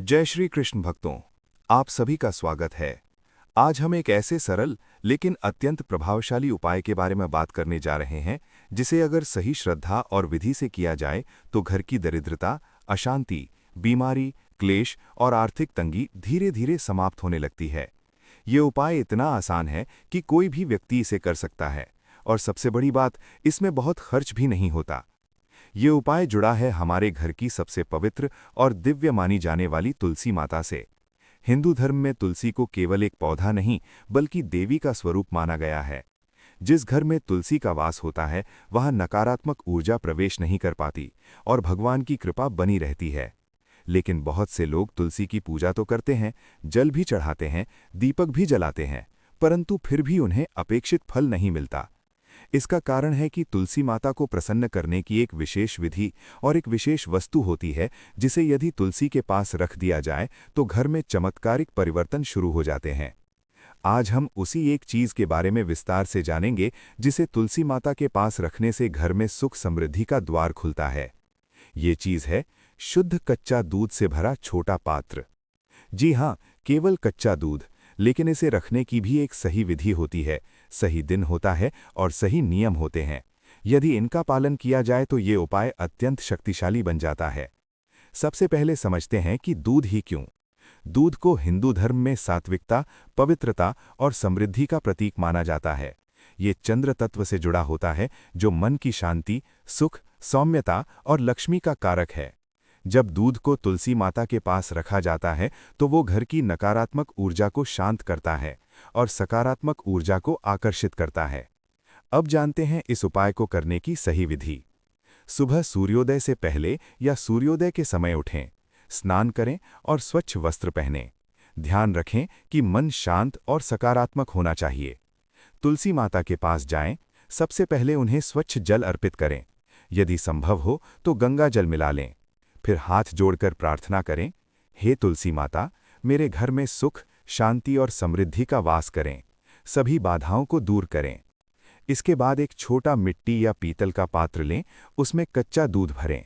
जय श्री कृष्ण भक्तों, आप सभी का स्वागत है। आज हम एक ऐसे सरल लेकिन अत्यंत प्रभावशाली उपाय के बारे में बात करने जा रहे हैं, जिसे अगर सही श्रद्धा और विधि से किया जाए तो घर की दरिद्रता, अशांति, बीमारी, क्लेश और आर्थिक तंगी धीरे धीरे समाप्त होने लगती है। ये उपाय इतना आसान है कि कोई भी व्यक्ति इसे कर सकता है, और सबसे बड़ी बात, इसमें बहुत खर्च भी नहीं होता। ये उपाय जुड़ा है हमारे घर की सबसे पवित्र और दिव्य मानी जाने वाली तुलसी माता से। हिंदू धर्म में तुलसी को केवल एक पौधा नहीं, बल्कि देवी का स्वरूप माना गया है। जिस घर में तुलसी का वास होता है, वहां नकारात्मक ऊर्जा प्रवेश नहीं कर पाती और भगवान की कृपा बनी रहती है। लेकिन बहुत से लोग तुलसी की पूजा तो करते हैं, जल भी चढ़ाते हैं, दीपक भी जलाते हैं, परंतु फिर भी उन्हें अपेक्षित फल नहीं मिलता। इसका कारण है कि तुलसी माता को प्रसन्न करने की एक विशेष विधि और एक विशेष वस्तु होती है, जिसे यदि तुलसी के पास रख दिया जाए तो घर में चमत्कारिक परिवर्तन शुरू हो जाते हैं। आज हम उसी एक चीज के बारे में विस्तार से जानेंगे, जिसे तुलसी माता के पास रखने से घर में सुख समृद्धि का द्वार खुलता है। ये चीज है शुद्ध कच्चा दूध से भरा छोटा पात्र। जी हाँ, केवल कच्चा दूध, लेकिन इसे रखने की भी एक सही विधि होती है, सही दिन होता है और सही नियम होते हैं। यदि इनका पालन किया जाए तो ये उपाय अत्यंत शक्तिशाली बन जाता है। सबसे पहले समझते हैं कि दूध ही क्यों। दूध को हिंदू धर्म में सात्विकता, पवित्रता और समृद्धि का प्रतीक माना जाता है। ये चंद्र तत्व से जुड़ा होता है, जो मन की शांति, सुख, सौम्यता और लक्ष्मी का कारक है। जब दूध को तुलसी माता के पास रखा जाता है तो वो घर की नकारात्मक ऊर्जा को शांत करता है और सकारात्मक ऊर्जा को आकर्षित करता है। अब जानते हैं इस उपाय को करने की सही विधि। सुबह सूर्योदय से पहले या सूर्योदय के समय उठें, स्नान करें और स्वच्छ वस्त्र पहनें। ध्यान रखें कि मन शांत और सकारात्मक होना चाहिए। तुलसी माता के पास जाएं, सबसे पहले उन्हें स्वच्छ जल अर्पित करें। यदि संभव हो तो गंगा जल मिला लें। फिर हाथ जोड़कर प्रार्थना करें, हे तुलसी माता, मेरे घर में सुख, शांति और समृद्धि का वास करें। सभी बाधाओं को दूर करें। इसके बाद एक छोटा मिट्टी या पीतल का पात्र लें, उसमें कच्चा दूध भरें।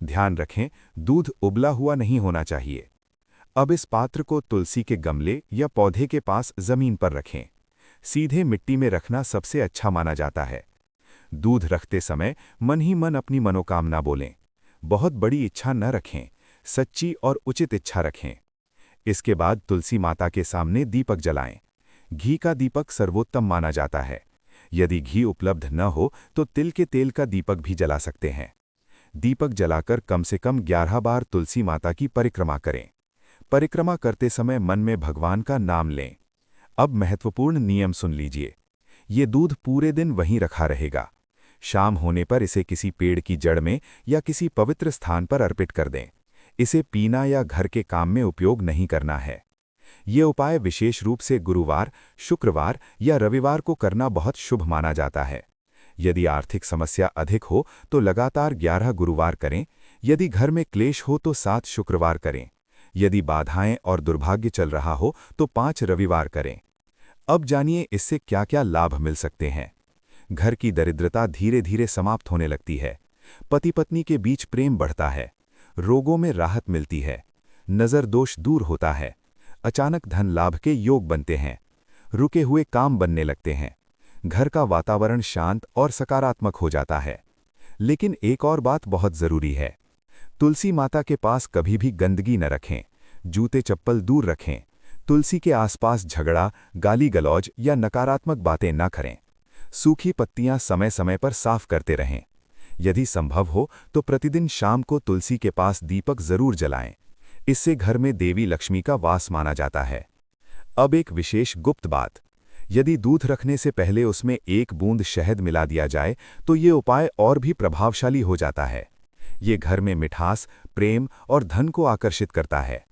ध्यान रखें, दूध उबला हुआ नहीं होना चाहिए। अब इस पात्र को तुलसी के गमले या पौधे के पास जमीन पर रखें। सीधे मिट्टी में रखना सबसे अच्छा माना जाता है। दूध रखते समय मन ही मन अपनी मनोकामना बोलें। बहुत बड़ी इच्छा न रखें, सच्ची और उचित इच्छा रखें। इसके बाद तुलसी माता के सामने दीपक जलाएं। घी का दीपक सर्वोत्तम माना जाता है। यदि घी उपलब्ध न हो तो तिल के तेल का दीपक भी जला सकते हैं। दीपक जलाकर कम से कम 11 बार तुलसी माता की परिक्रमा करें। परिक्रमा करते समय मन में भगवान का नाम लें। अब महत्वपूर्ण नियम सुन लीजिए। ये दूध पूरे दिन वहीं रखा रहेगा। शाम होने पर इसे किसी पेड़ की जड़ में या किसी पवित्र स्थान पर अर्पित कर दें। इसे पीना या घर के काम में उपयोग नहीं करना है। ये उपाय विशेष रूप से गुरुवार, शुक्रवार या रविवार को करना बहुत शुभ माना जाता है। यदि आर्थिक समस्या अधिक हो तो लगातार 11 गुरुवार करें। यदि घर में क्लेश हो तो 7 शुक्रवार करें। यदि बाधाएं और दुर्भाग्य चल रहा हो तो 5 रविवार करें। अब जानिए इससे क्या क्या लाभ मिल सकते हैं। घर की दरिद्रता धीरे धीरे समाप्त होने लगती है। पति पत्नी के बीच प्रेम बढ़ता है। रोगों में राहत मिलती है। नजर दोष दूर होता है। अचानक धन लाभ के योग बनते हैं। रुके हुए काम बनने लगते हैं। घर का वातावरण शांत और सकारात्मक हो जाता है। लेकिन एक और बात बहुत जरूरी है। तुलसी माता के पास कभी भी गंदगी न रखें। जूते चप्पल दूर रखें। तुलसी के आसपास झगड़ा, गाली गलौज या नकारात्मक बातें न करें। सूखी पत्तियां समय समय पर साफ करते रहें। यदि संभव हो तो प्रतिदिन शाम को तुलसी के पास दीपक जरूर जलाएं। इससे घर में देवी लक्ष्मी का वास माना जाता है। अब एक विशेष गुप्त बात। यदि दूध रखने से पहले उसमें एक बूंद शहद मिला दिया जाए तो ये उपाय और भी प्रभावशाली हो जाता है। ये घर में मिठास, प्रेम और धन को आकर्षित करता है।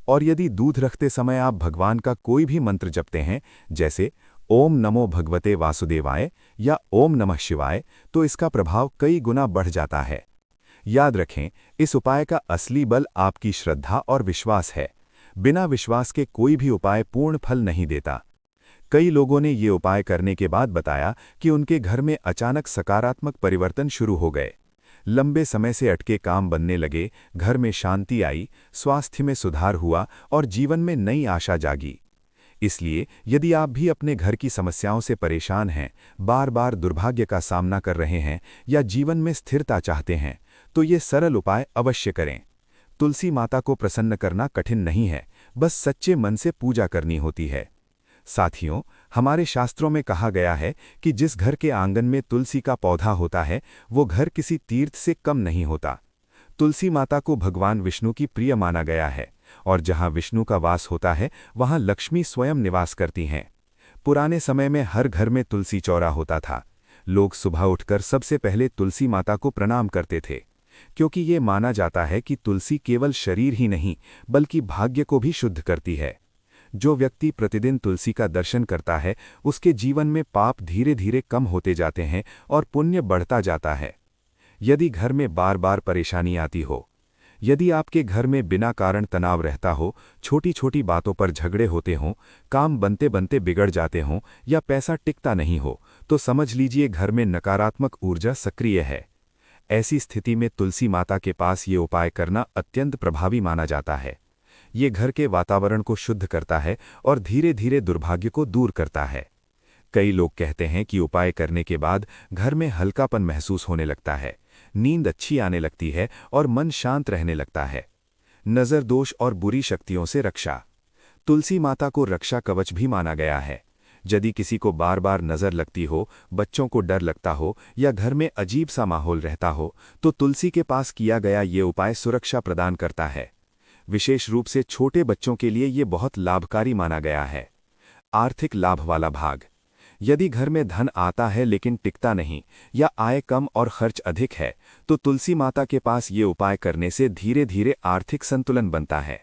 और यदि दूध रखते समय आप भगवान का कोई भी मंत्र जपते हैं, जैसे ओम नमो भगवते वासुदेवाय या ओम नमः शिवाय, तो इसका प्रभाव कई गुना बढ़ जाता है। याद रखें, इस उपाय का असली बल आपकी श्रद्धा और विश्वास है। बिना विश्वास के कोई भी उपाय पूर्ण फल नहीं देता। कई लोगों ने ये उपाय करने के बाद बताया कि उनके घर में अचानक सकारात्मक परिवर्तन शुरू हो गए। लंबे समय से अटके काम बनने लगे, घर में शांति आई, स्वास्थ्य में सुधार हुआ और जीवन में नई आशा जागी। इसलिए यदि आप भी अपने घर की समस्याओं से परेशान हैं, बार बार दुर्भाग्य का सामना कर रहे हैं या जीवन में स्थिरता चाहते हैं, तो ये सरल उपाय अवश्य करें। तुलसी माता को प्रसन्न करना कठिन नहीं है, बस सच्चे मन से पूजा करनी होती है। साथियों, हमारे शास्त्रों में कहा गया है कि जिस घर के आंगन में तुलसी का पौधा होता है, वो घर किसी तीर्थ से कम नहीं होता। तुलसी माता को भगवान विष्णु की प्रिय माना गया है, और जहां विष्णु का वास होता है, वहां लक्ष्मी स्वयं निवास करती हैं। पुराने समय में हर घर में तुलसी चौरा होता था। लोग सुबह उठकर सबसे पहले तुलसी माता को प्रणाम करते थे, क्योंकि ये माना जाता है कि तुलसी केवल शरीर ही नहीं, बल्कि भाग्य को भी शुद्ध करती है। जो व्यक्ति प्रतिदिन तुलसी का दर्शन करता है, उसके जीवन में पाप धीरे धीरे कम होते जाते हैं और पुण्य बढ़ता जाता है। यदि घर में बार बार परेशानी आती हो, यदि आपके घर में बिना कारण तनाव रहता हो, छोटी छोटी बातों पर झगड़े होते हों, काम बनते बनते बिगड़ जाते हों या पैसा टिकता नहीं हो, तो समझ लीजिए घर में नकारात्मक ऊर्जा सक्रिय है। ऐसी स्थिति में तुलसी माता के पास ये उपाय करना अत्यंत प्रभावी माना जाता है। ये घर के वातावरण को शुद्ध करता है और धीरे धीरे दुर्भाग्य को दूर करता है। कई लोग कहते हैं कि उपाय करने के बाद घर में हल्कापन महसूस होने लगता है, नींद अच्छी आने लगती है और मन शांत रहने लगता है। नज़र दोष और बुरी शक्तियों से रक्षा। तुलसी माता को रक्षा कवच भी माना गया है। यदि किसी को बार बार नज़र लगती हो, बच्चों को डर लगता हो या घर में अजीब सा माहौल रहता हो, तो तुलसी के पास किया गया ये उपाय सुरक्षा प्रदान करता है। विशेष रूप से छोटे बच्चों के लिए ये बहुत लाभकारी माना गया है। आर्थिक लाभ वाला भाग। यदि घर में धन आता है लेकिन टिकता नहीं, या आय कम और खर्च अधिक है, तो तुलसी माता के पास ये उपाय करने से धीरे धीरे आर्थिक संतुलन बनता है।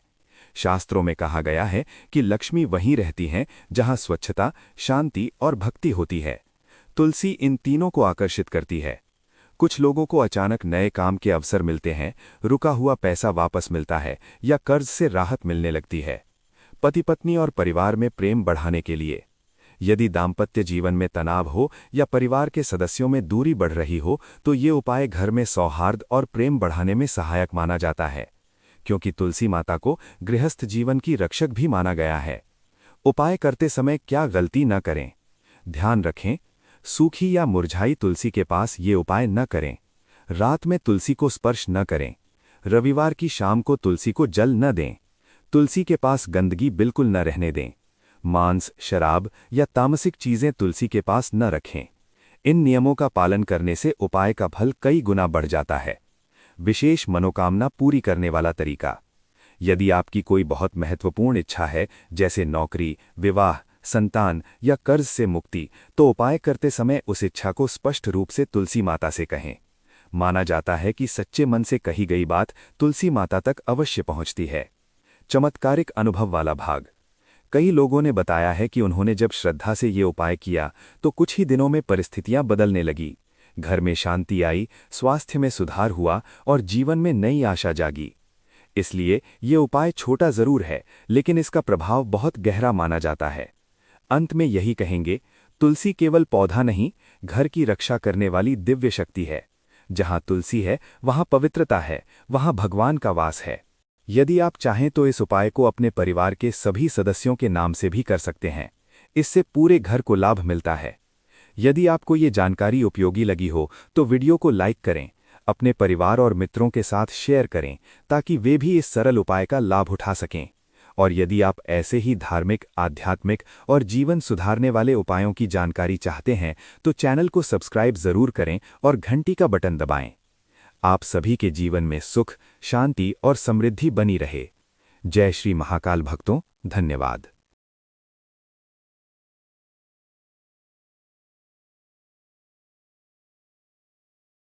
शास्त्रों में कहा गया है कि लक्ष्मी वहीं रहती हैं जहां स्वच्छता, शांति और भक्ति होती है। तुलसी इन तीनों को आकर्षित करती है। कुछ लोगों को अचानक नए काम के अवसर मिलते हैं, रुका हुआ पैसा वापस मिलता है या कर्ज से राहत मिलने लगती है। पति पत्नी और परिवार में प्रेम बढ़ाने के लिए। यदि दाम्पत्य जीवन में तनाव हो या परिवार के सदस्यों में दूरी बढ़ रही हो, तो ये उपाय घर में सौहार्द और प्रेम बढ़ाने में सहायक माना जाता है, क्योंकि तुलसी माता को गृहस्थ जीवन की रक्षक भी माना गया है। उपाय करते समय क्या गलती न करें? ध्यान रखें, सूखी या मुरझाई तुलसी के पास ये उपाय न करें। रात में तुलसी को स्पर्श न करें। रविवार की शाम को तुलसी को जल न दें। तुलसी के पास गंदगी बिल्कुल न रहने दें। मांस, शराब या तामसिक चीजें तुलसी के पास न रखें। इन नियमों का पालन करने से उपाय का फल कई गुना बढ़ जाता है। विशेष मनोकामना पूरी करने वाला तरीका। यदि आपकी कोई बहुत महत्वपूर्ण इच्छा है, जैसे नौकरी, विवाह, संतान या कर्ज से मुक्ति, तो उपाय करते समय उस इच्छा को स्पष्ट रूप से तुलसी माता से कहें। माना जाता है कि सच्चे मन से कही गई बात तुलसी माता तक अवश्य पहुंचती है। चमत्कारिक अनुभव वाला भाग। कई लोगों ने बताया है कि उन्होंने जब श्रद्धा से ये उपाय किया तो कुछ ही दिनों में परिस्थितियां बदलने लगी। घर में शांति आई, स्वास्थ्य में सुधार हुआ और जीवन में नई आशा जागी। इसलिए ये उपाय छोटा जरूर है, लेकिन इसका प्रभाव बहुत गहरा माना जाता है। अंत में यही कहेंगे, तुलसी केवल पौधा नहीं, घर की रक्षा करने वाली दिव्य शक्ति है। जहां तुलसी है, वहां पवित्रता है, वहां भगवान का वास है। यदि आप चाहें तो इस उपाय को अपने परिवार के सभी सदस्यों के नाम से भी कर सकते हैं। इससे पूरे घर को लाभ मिलता है। यदि आपको ये जानकारी उपयोगी लगी हो तो वीडियो को लाइक करें, अपने परिवार और मित्रों के साथ शेयर करें, ताकि वे भी इस सरल उपाय का लाभ उठा सकें। और यदि आप ऐसे ही धार्मिक, आध्यात्मिक और जीवन सुधारने वाले उपायों की जानकारी चाहते हैं, तो चैनल को सब्सक्राइब जरूर करें और घंटी का बटन दबाएं। आप सभी के जीवन में सुख, शांति और समृद्धि बनी रहे। जय श्री महाकाल भक्तों, धन्यवाद।